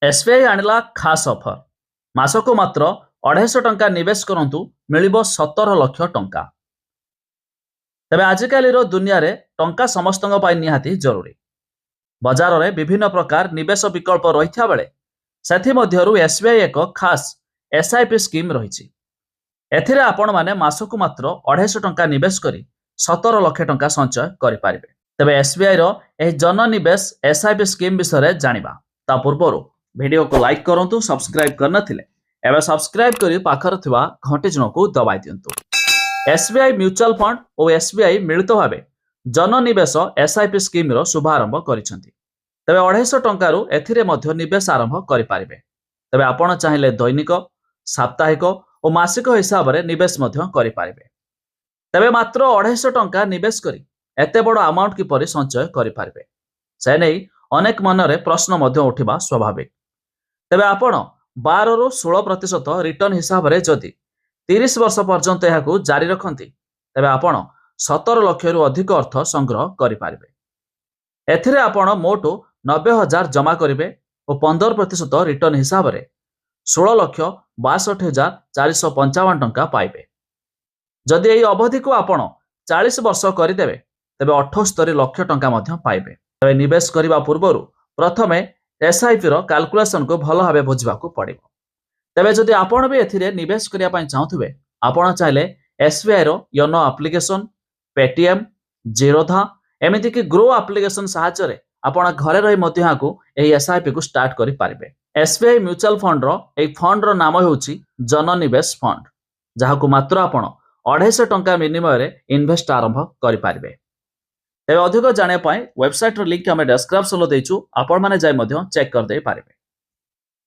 SBI आणला खास offer मासको मात्र 250 टंका निवेश करंतु मिलिबो 17 लाख टंका। तेबे आजिकाली दुनिया रे टंका समस्तଙ୍କ ପାଇଁ निहाती जरूरी। बजार रे विभिन्न प्रकार निवेश विकल्प रहिथा बेले सेथि मध्यरु एसबीआई एक खास एसआईपी स्कीम रहिछि। एथिरे आपण माने मासको मात्र 250 टंका निवेश करी 17 लाख टंका संचय करि पारिबे। तेबे एसबीआई रो एही जन निवेश एसआईपी स्कीम विषय जानिबा ता पूर्वरु वीडियो को लाइक करंतु, सब्सक्राइब करना थिले एबे सब्सक्राइब करी पाखर थिबा घंटी चिन्ह को दबाई दियंतु। एसबीआई म्यूचुअल फंड और एसबीआई मिलित भावे जन निवेश एसआईपी स्कीम रो शुभारंभ करिसेंती। तबे 250 टंका रु एथिरे मध्य निवेश आरंभ करि पारिबे। तबे आपण चाहिले दैनिक, साप्ताहिक और मासिक हिसाब रे निवेश मध्य करि पारिबे। तबे मात्र 250 टंका निवेश करी एते बड़ अमाउंट किपरि संचय करि पारिबे से नै अनेक मनरे प्रश्न मध्य उठिबा स्वाभाविक। तेबे आपण 12 रु 16% रिटर्न हिसाब रे जदि 30 वर्ष पर्यंत एहाकू जारी रखंती तेबे आपण 17 लाख रु अधिक अर्थ संग्रह करि पारिबे। एथिरे आपण मोट 90,000 जमा करिवे और 15% रिटर्न हिसाब रे 16,62,455 टंका पाइबे। जदि एही अवधि को आपण 40 वर्ष करिदेबे तेबे 78 लाख टंका मध्य पाइबे। तेबे निवेश करिबा पूर्वरु प्रथमे एसआईपी रो कैलकुलेशन को भल भाबे बुझिबाकू पड़िबो। तेबे जदि आपण भी एथिरे निवेश करिया पई चाहुथिबे आपण चाहिले एसबीआई रो योनो एप्लिकेशन, पेटीएम, जीरोधा एमिति कि ग्रो एप्लिकेशन सहायता रे आपण घरे रही मध्य हाकू एही एसआईपी को स्टार्ट करि पारिबे। एसबीआई म्यूचुअल फंड रो एही फंड रो नाम हेउची जन निवेश फंड, जाहाकू मात्र आपण 250 टंका मिनिमम रे इन्वेस्ट आरंभ करि पारिबे। तेबे अधिक जाने पाए वेबसाइट रो लिंक हमें डिस्क्रिप्शन रो देइछु, आपण माने जाय मध्य चेक कर दे पारिबे।